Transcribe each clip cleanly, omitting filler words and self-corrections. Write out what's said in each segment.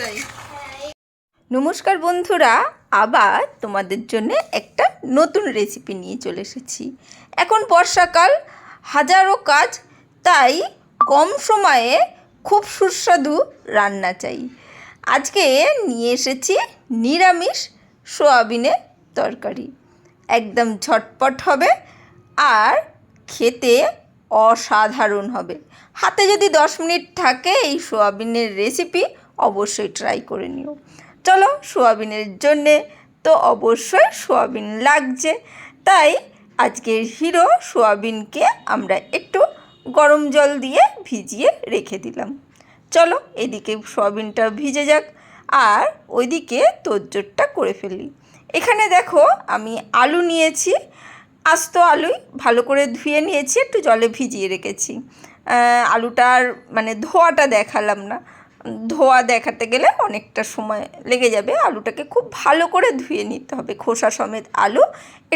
এটাই। নমস্কার বন্ধুরা, আবার তোমাদের জন্য একটা নতুন রেসিপি নিয়ে চলে এসেছি। এখন বর্ষাকাল, হাজারো কাজ, তাই কম সময়ে খুব সুস্বাদু রান্না চাই। আজকে নিয়ে এসেছি নিরামিষ সোয়াবিনের তরকারি। একদম ঝটপট হবে আর খেতে অসাধারণ হবে। হাতে যদি 10 মিনিট থাকে এই সোয়াবিনের রেসিপি অবশ্যই ট্রাই করে নিও। চলো, সোয়াবিনের জন্যে তো অবশ্যই সোয়াবিন লাগছে, তাই আজকের হিরো সোয়াবিনকে আমরা একটু গরম জল দিয়ে ভিজিয়ে রেখে দিলাম। চলো এদিকে সোয়াবিনটা ভিজে যাক আর ওইদিকে তোড়জোড়টা করে ফেলি। এখানে দেখো আমি আলু নিয়েছি, আস্ত আলুই ভালো করে ধুয়ে নিয়েছি, একটু জলে ভিজিয়ে রেখেছি। আলুটার মানে ধোয়াটা দেখালাম না, ধোয়া দেখাতে গেলে অনেকটা সময় লেগে যাবে। আলুটাকে খুব ভালো করে ধুয়ে নিতে হবে, খোসা সমেত আলু।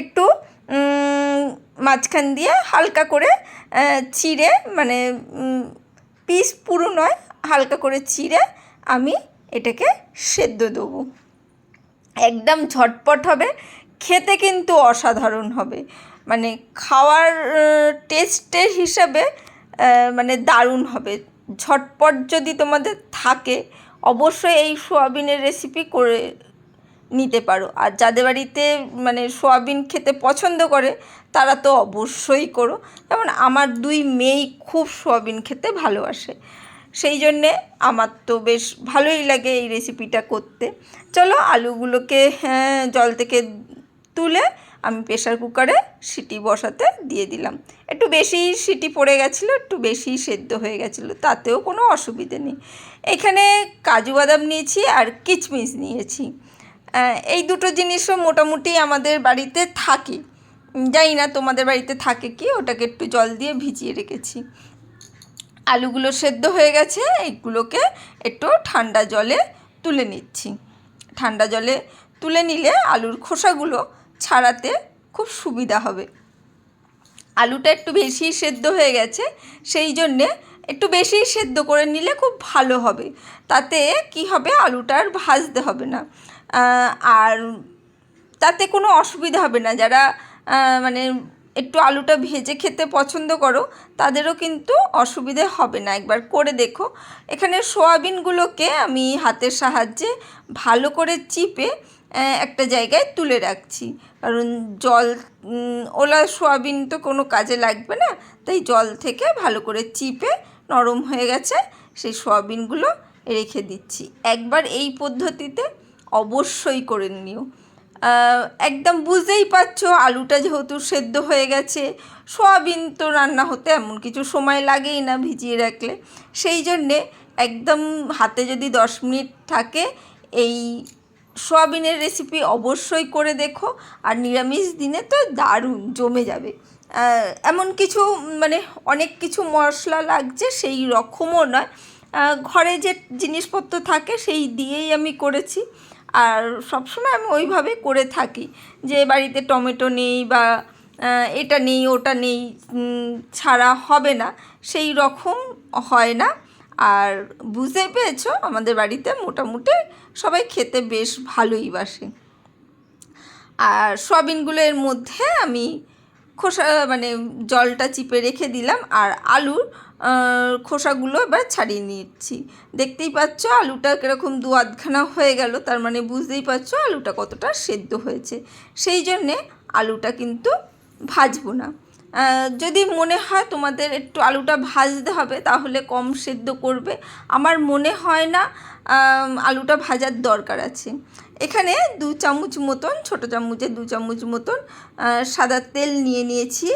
একটু মাঝখান দিয়ে হালকা করে চিড়ে, মানে পিস পুরো নয়, হালকা করে চিড়ে আমি এটাকে সেদ্ধ দেবো। একদম ঝটপট হবে, খেতে কিন্তু অসাধারণ হবে। মানে খাওয়ার টেস্টের হিসাবে মানে দারুণ হবে। ঝটপট যদি তোমাদের থাকে অবশ্যই এই সোয়াবিনের রেসিপি করে নিতে পারো। আর যাদের বাড়িতে মানে সোয়াবিন খেতে পছন্দ করে তারা তো অবশ্যই করো। যেমন আমার 2 মেয়েই খুব সোয়াবিন খেতে ভালোবাসে, সেই জন্যে আমার তো বেশ ভালোই লাগে এই রেসিপিটা করতে। চলো আলুগুলোকে জল থেকে তুলে আমি প্রেসার কুকারে সিটি বসাতে দিয়ে দিলাম। একটু বেশি সিটি পড়ে গেছিলো, একটু বেশি সেদ্ধ হয়ে গেছিলো, তাতেও কোনো অসুবিধে নেই। এখানে কাজু বাদাম নিয়েছি আর কিশমিশ নিয়েছি। এই দুটো জিনিসও মোটামুটি আমাদের বাড়িতে থাকে, জানি না তোমাদের বাড়িতে থাকে কি। ওটাকে একটু জল দিয়ে ভিজিয়ে রেখেছি। আলুগুলো সেদ্ধ হয়ে গেছে, এইগুলোকে একটু ঠান্ডা জলে তুলে নিচ্ছি। ঠান্ডা জলে তুলে নিলে আলুর খোসাগুলো ছাড়াতে খুব সুবিধা হবে। আলুটা একটু বেশি সেদ্ধ হয়ে গেছে, সেই জন্যে একটু বেশি সেদ্ধ করে নিলে খুব ভালো হবে। তাতে কি হবে, আলুটা আর ভাজতে হবে না, আর তাতে কোনো অসুবিধা হবে না। যারা মানে একটু আলুটা ভেজে খেতে পছন্দ করো তাদেরও কিন্তু অসুবিধে হবে না, একবার করে দেখো। এখানে সোয়াবিনগুলোকে আমি হাতের সাহায্যে ভালো করে চিপে একটা জায়গায় তুলে রাখছি, কারণ জল ওলা সোয়াবিন তো কোনো কাজে লাগবে না, তাই জল থেকে ভালো করে চিপে নরম হয়ে গেছে সেই সোয়াবিনগুলো রেখে দিচ্ছি। একবার এই পদ্ধতিতে অবশ্যই করে নিও। একদম বুঝতেই পারছো আলুটা যেহেতু সেদ্ধ হয়ে গেছে, সোয়াবিন তো রান্না হতে এমন কিছু সময় লাগেই না ভিজিয়ে রাখলে, সেই জন্যে একদম হাতে যদি 10 মিনিট থাকে এই সোয়াবিনের রেসিপি অবশ্যই করে দেখো। আর নিরামিষ দিনে তো দারুণ জমে যাবে। এমন কিছু মানে অনেক কিছু মশলা লাগছে সেই রকমও নয়, ঘরে যে জিনিসপত্র থাকে সেই দিয়েই আমি করেছি। আর সবসময় আমি ওইভাবে করে থাকি, যে বাড়িতে টমেটো নেই বা এটা নেই ওটা নেই ছাড়া হবে না, সেই রকম হয় না। আর বুঝতেই পেরেছো আমাদের বাড়িতে মোটামুটি সবাই খেতে বেশ ভালোই বাসে। আর সোয়াবিনগুলো এর মধ্যে আমি খোসা মানে জলটা চিপে রেখে দিলাম, আর আলুর খোসাগুলো এবার ছাড়িয়ে নিচ্ছি। দেখতেই পাচ্ছ আলুটা কীরকম 2-আধখানা হয়ে গেল, তার মানে বুঝতেই পারছো আলুটা কতটা সেদ্ধ হয়েছে। সেই জন্যে আলুটা কিন্তু ভাজবো না। যদি মনে হয় তোমাদের একটু আলুটা ভাজতে হবে তাহলে কম সেদ্ধ করবে, আমার মনে হয় না আলুটা ভাজার দরকার আছে। এখানে 2 চামচ মতন, ছোটো চামচে 2 চামচ মতন সাদা তেল নিয়ে নিয়েছি।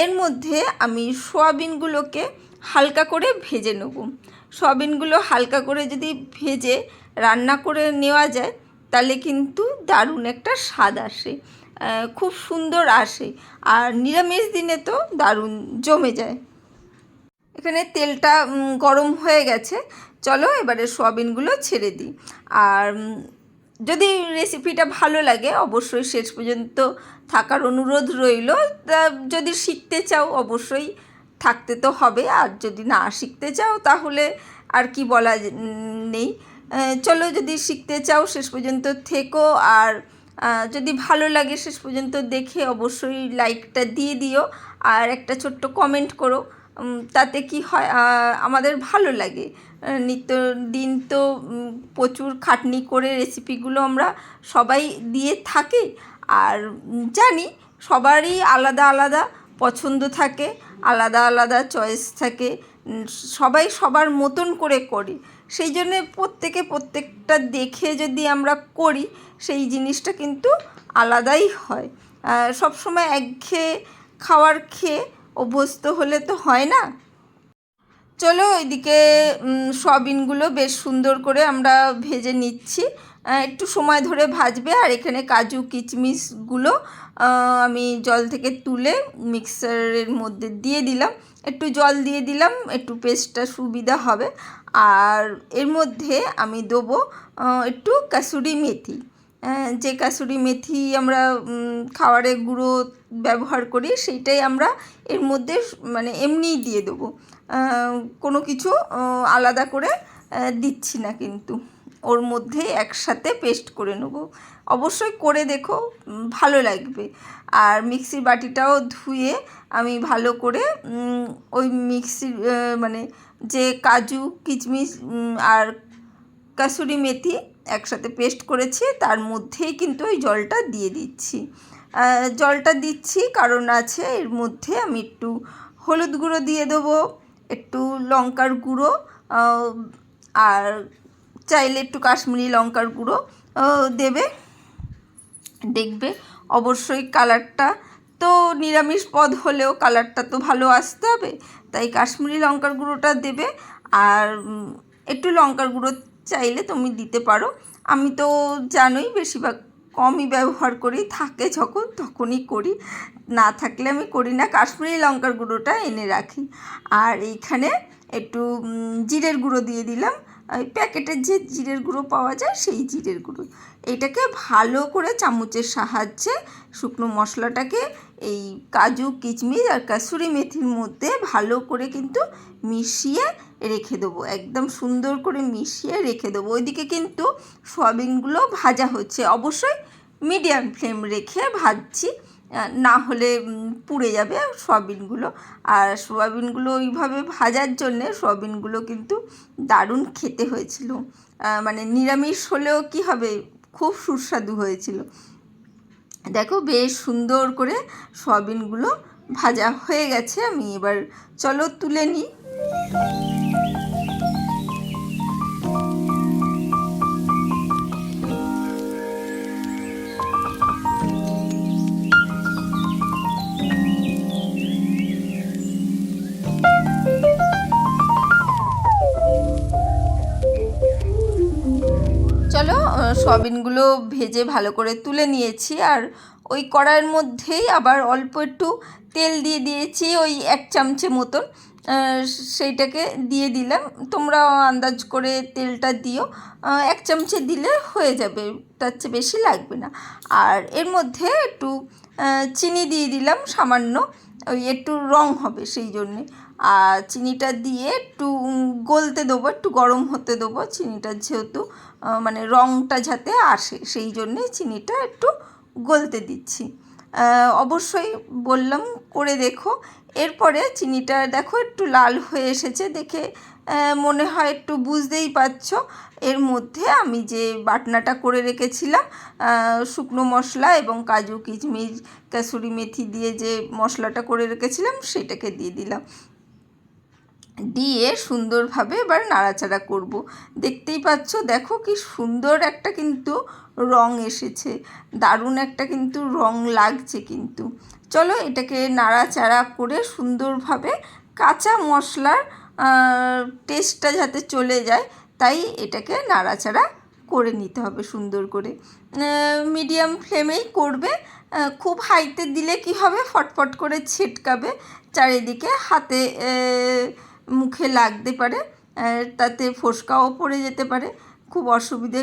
এর মধ্যে আমি সোয়াবিনগুলোকে হালকা করে ভেজে নেব। সোয়াবিনগুলো হালকা করে যদি ভেজে রান্না করে নেওয়া যায় তাহলে কিন্তু দারুণ একটা স্বাদ আসে, খুব সুন্দর আসে, আর নিরামিষ দিনে তো দারুণ জমে যায়। এখানে তেলটা গরম হয়ে গেছে, চলো এবারে সোয়াবিনগুলো ছেড়ে দিই। আর যদি রেসিপিটা ভালো লাগে অবশ্যই শেষ পর্যন্ত থাকার অনুরোধ রইল। যদি শিখতে চাও অবশ্যই থাকতে তো হবে, আর যদি না শিখতে চাও তাহলে আর কি বলা নেই। চলো, যদি শিখতে চাও শেষ পর্যন্ত থেকো, আর যদি ভালো লাগে শেষ পর্যন্ত দেখে অবশ্যই লাইকটা দিয়ে দিও আর একটা ছোট্ট কমেন্ট করো। তাতে কি হয়, আমাদের ভালো লাগে। নিত্যদিন তো প্রচুর খাটনি করে রেসিপিগুলো আমরা সবাই দিয়ে থাকি, আর জানি সবারই আলাদা আলাদা পছন্দ থাকে, আলাদা আলাদা চয়েস থাকে, সবাই সবার মতন করে করি। সেই জন্যে প্রত্যেকটা দেখে যদি আমরা করি সেই জিনিসটা কিন্তু আলাদাই হয়। সবসময় একঘেয়ে খাওয়ার খেয়ে অভ্যস্ত হলে তো হয় না। চলো, ওইদিকে সয়াবিনগুলো বেশ সুন্দর করে আমরা ভেজে নিচ্ছি। একটু সময় ধরে ভাজবে। আর এখানে কাজু কিশমিশগুলো আমি জল থেকে তুলে মিক্সারের মধ্যে দিয়ে দিলাম, একটু জল দিয়ে দিলাম, একটু পেস্টটা সুবিধা হবে। আর এর মধ্যে আমি দেবো একটু কাসুরি মেথি। যে কাসুরি মেথি আমরা খাবারে গুঁড়ো ব্যবহার করি, সেইটাই আমরা এর মধ্যে মানে এমনিই দিয়ে দেবো, কোনো কিছু আলাদা করে দিচ্ছি না, কিন্তু ওর মধ্যে একসাথে পেস্ট করে নেব। অবশ্যই করে দেখো, ভালো লাগবে। আর মিক্সির বাটিটাও ধুয়ে আমি ভালো করে ওই মিক্সির মানে যে কাজু কিশমিশ আর কাসুরি মেথি একসাথে পেস্ট করেছি তার মধ্যেই কিন্তু ওই জলটা দিয়ে দিচ্ছি। জলটা দিচ্ছি কারণ আছে, এর মধ্যে আমি একটু হলুদ গুঁড়ো দিয়ে দেবো, একটু লঙ্কার গুঁড়ো, আর চাইলে একটু কাশ্মীরি লঙ্কার গুঁড়ো দেবে। দেখবে অবশ্যই কালারটা, তো নিরামিষ পদ হলেও কালারটা তো ভালো আসতে হবে, তাই কাশ্মীরি লঙ্কার গুঁড়োটা দেবে। আর একটু লঙ্কার গুঁড়ো চাইলে তুমি দিতে পারো। আমি তো জানোই বেশিরভাগ কমই ব্যবহার করি, থাকে যখন তখনই করি, না থাকলে আমি করি না। কাশ্মীরি লঙ্কার গুঁড়োটা এনে রাখি। আর এইখানে একটু জিরের গুঁড়ো দিয়ে দিলাম, ওই প্যাকেটের যে জিরের গুঁড়ো পাওয়া যায় সেই জিরের গুঁড়ো। এটাকে ভালো করে চামচের সাহায্যে শুকনো মশলাটাকে এই কাজু কিশমিশ আর কাসুরি মেথির মধ্যে ভালো করে কিন্তু মিশিয়ে রেখে দেবো, একদম সুন্দর করে মিশিয়ে রেখে দেবো। ওইদিকে কিন্তু সয়াবিনগুলো ভাজা হচ্ছে, অবশ্যই মিডিয়াম ফ্লেম রেখে ভাজছি, না হলে পুড়ে যাবে সয়াবিনগুলো। আর সয়াবিনগুলো ওইভাবে ভাজার জন্যে সয়াবিনগুলো কিন্তু দারুণ খেতে হয়েছিল, মানে নিরামিষ হলেও কি হবে, খুব সুস্বাদু হয়েছিল। দেখো বেশ সুন্দর করে সয়াবিনগুলো ভাজা হয়ে গেছে। আমি এবার চলো তুলে নিই। চলো, সয়াবিনগুলো ভেজে ভালো করে তুলে নিয়েছি। আর ওই কড়াইয়ের মধ্যেই আবার অল্প একটু তেল দিয়ে দিয়েছি, ওই 1 চামচে মতন, সেইটাকে দিয়ে দিলাম। তোমরা আন্দাজ করে তেলটা দিও, 1 চামচে দিলে হয়ে যাবে, তার চেয়ে বেশি লাগবে না। আর এর মধ্যে একটু চিনি দিয়ে দিলাম সামান্য, ওই একটু রং হবে সেই জন্যে। আর চিনিটা দিয়ে একটু গলতে দেবো, একটু গরম হতে দেবো, চিনিটা যেহেতু মানে রঙটা যাতে আসে সেই জন্যে চিনিটা একটু গলতে দিচ্ছি। অবশ্যই বললাম করে দেখো। এরপরে চিনিটা দেখো একটু লাল হয়ে এসেছে দেখে মনে হয়, একটু বুঝতেই পারছো। এর মধ্যে আমি যে বাটনাটা করে রেখেছিলাম শুকনো মশলা এবং কাজু কিশমিশ কাসুরি মেথি দিয়ে যে মশলাটা করে রেখেছিলাম সেটাকে দিয়ে দিলাম, দিয়ে সুন্দরভাবে এবার নাড়াচাড়া করব। দেখতেই পাচ্ছ, দেখো কি সুন্দর একটা কিন্তু রং এসেছে, দারুণ একটা কিন্তু রং লাগছে কিন্তু। চলো এটাকে নাড়াচাড়া করে সুন্দরভাবে কাঁচা মশলার টেস্টটা যাতে চলে যায় তাই এটাকে নাড়াচাড়া করে নিতে হবে সুন্দর করে। মিডিয়াম ফ্লেমেই করবে, খুব হাইতে দিলে কি হবে, ফটফট করে ছিটকাবে চারিদিকে, হাতে মুখে লাগতে পারে, তাতে ফোসকাও পড়ে যেতে পারে, খুব অসুবিধে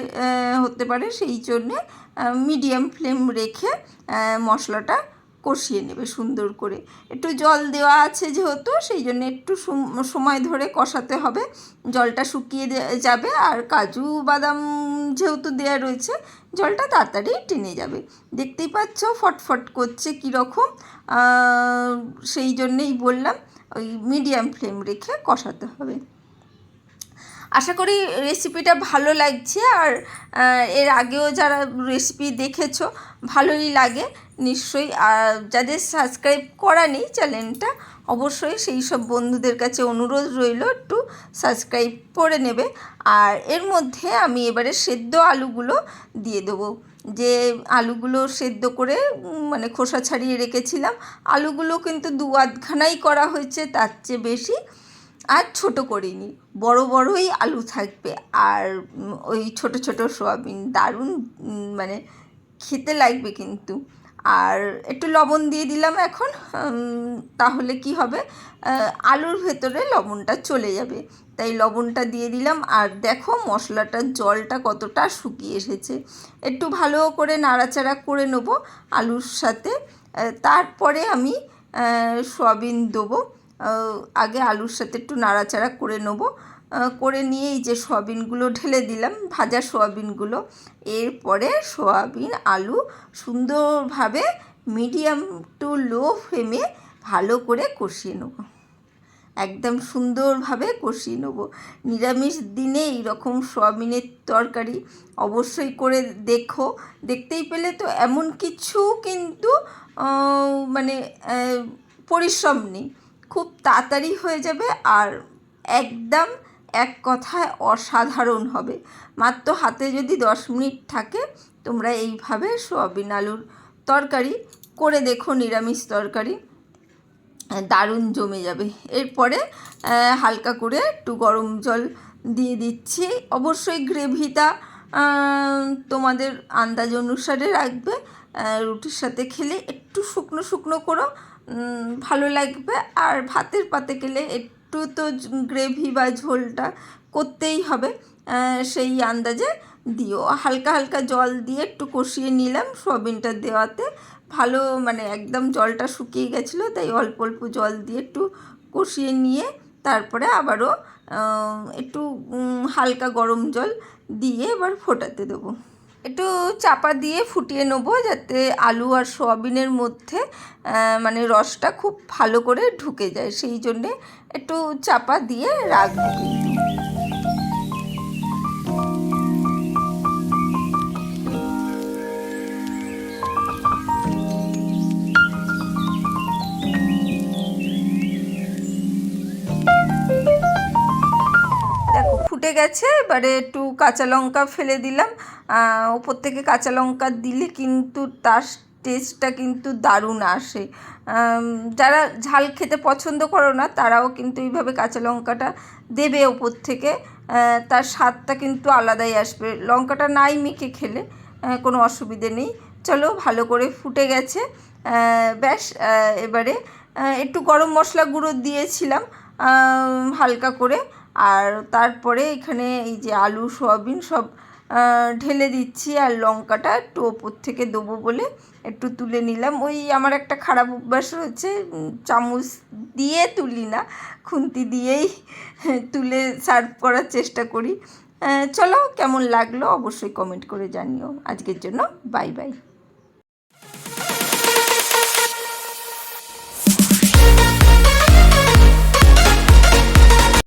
হতে পারে। সেই জন্যে মিডিয়াম ফ্লেম রেখে মশলাটা কষিয়ে নেবে সুন্দর করে। একটু জল দেওয়া আছে যেহেতু, সেই জন্য একটু সময় ধরে কষাতে হবে। জলটা শুকিয়ে যাবে, আর কাজু বাদাম যেহেতু দেওয়া রয়েছে জলটা তাড়াতাড়ি টেনে যাবে। দেখতেই পাচ্ছ ফটফট করছে কীরকম, সেই জন্যেই বললাম ওই মিডিয়াম ফ্লেম রেখে কষাতে হবে। আশা করি রেসিপিটা ভালো লাগছে, আর এর আগেও যারা রেসিপি দেখেছো ভালোই লাগে নিশ্চয়ই। আর যাদের সাবস্ক্রাইব করা নেই চ্যানেলটা, অবশ্যই সেই সব বন্ধুদের কাছে অনুরোধ রইল একটু সাবস্ক্রাইব করে নেবে। আর এর মধ্যে আমি এবারে সেদ্ধ আলুগুলো দিয়ে দেবো। যে আলুগুলো সেদ্ধ করে মানে খোসা ছাড়িয়ে রেখেছিলাম, আলুগুলো কিন্তু 2-8খানাই করা হয়েছে, তার চেয়ে বেশি আর ছোট করিনি, বড় বড়ই আলু থাকবে। আর ওই ছোট ছোট সয়াবিন, দারুণ মানে খেতে লাগবে কিন্তু। আর একটু লবণ দিয়ে দিলাম এখন, তাহলে কি হবে, আলুর ভেতরে লবণটা চলে যাবে, তাই লবণটা দিয়ে দিলাম। আর দেখো মশলাটার জলটা কতটা শুকিয়ে এসেছে। একটু ভালো করে নাড়াচাড়া করে নেব আলুর সাথে, তারপরে আমি সয়াবিন দেবো। আগে আলুর সাথে একটু নাড়াচাড়া করে নেব, করে নিয়ে এই যে সয়াবিনগুলো ঢেলে দিলাম, ভাজা সয়াবিনগুলো। এরপরে সয়াবিন আলু সুন্দরভাবে মিডিয়াম টু লো ফ্লেমে ভালো করে কষিয়ে নেব, একদম সুন্দরভাবে কষিয়ে নেব। নিরামিষ দিনে এইরকম সয়াবিনের তরকারি অবশ্যই করে দেখো। দেখতেই পেলে তো এমন কিছু কিন্তু মানে পরিশ্রম নেই, খুব তাড়াতাড়ি হয়ে যাবে, আর একদম এক কথায় অসাধারণ হবে। মাত্র হাতে যদি 10 মিনিট থাকে, তোমরা এইভাবে সয়াবিন আলুর তরকারি করে দেখো, নিরামিষ তরকারি দারুণ জমে যাবে। এরপরে হালকা করে একটু গরম জল দিয়ে দিচ্ছি। অবশ্যই গ্রেভিটা তোমাদের আন্দাজ অনুসারে রাখবে। রুটির সাথে খেলে একটু শুকনো শুকনো করো, ভালো লাগবে। আর ভাতের পাতে খেলে একটু তো গ্রেভি বা ঝোলটা করতেই হবে, সেই আন্দাজে দিও। হালকা হালকা জল দিয়ে একটু কষিয়ে নিলাম সয়াবিনটা দেওয়াতে, ভালো মানে একদম জলটা শুকিয়ে গেছিলো, তাই অল্প অল্প জল দিয়ে একটু কষিয়ে নিয়ে তারপরে আবারও একটু হালকা গরম জল দিয়ে এবার ফোটাতে দেবো। একটু চাপা দিয়ে ফুটিয়ে নেবো, যাতে আলু আর সয়াবিনের মধ্যে মানে রসটা খুব ভালো করে ঢুকে যায়, সেই জন্যে একটু চাপা দিয়ে রাখবো কিন্তু। দেখো ফুটে গেছে, এবারে একটু কাঁচা লঙ্কা ফেলে দিলাম। ওপর থেকে কাঁচা লঙ্কা দিলে কিন্তু তার টেস্টটা কিন্তু দারুণ আসে। যারা ঝাল খেতে পছন্দ করো না তারাও কিন্তু এইভাবে কাঁচা লঙ্কাটা দেবে ওপর থেকে, তার স্বাদটা কিন্তু আলাদাই আসবে। লঙ্কাটা নাই মেখে খেলে কোনো অসুবিধে নেই। চলো ভালো করে ফুটে গেছে, ব্যাস। এবারে একটু গরম মশলা গুঁড়ো দিয়েছিলাম হালকা করে, আর তারপরে এখানে এই যে আলু সয়াবিন সব ঢেলে দিচ্ছি, আর লঙ্কাটা একটু ওপর থেকে দেবো বলে একটু তুলে নিলাম। ওই আমার একটা খারাপ অভ্যাস রয়েছে, চামচ দিয়ে তুলি না, খুন্তি দিয়েই তুলে সার্ভ করার চেষ্টা করি। চলো কেমন লাগলো অবশ্যই কমেন্ট করে জানিও। আজকের জন্য বাই বাই।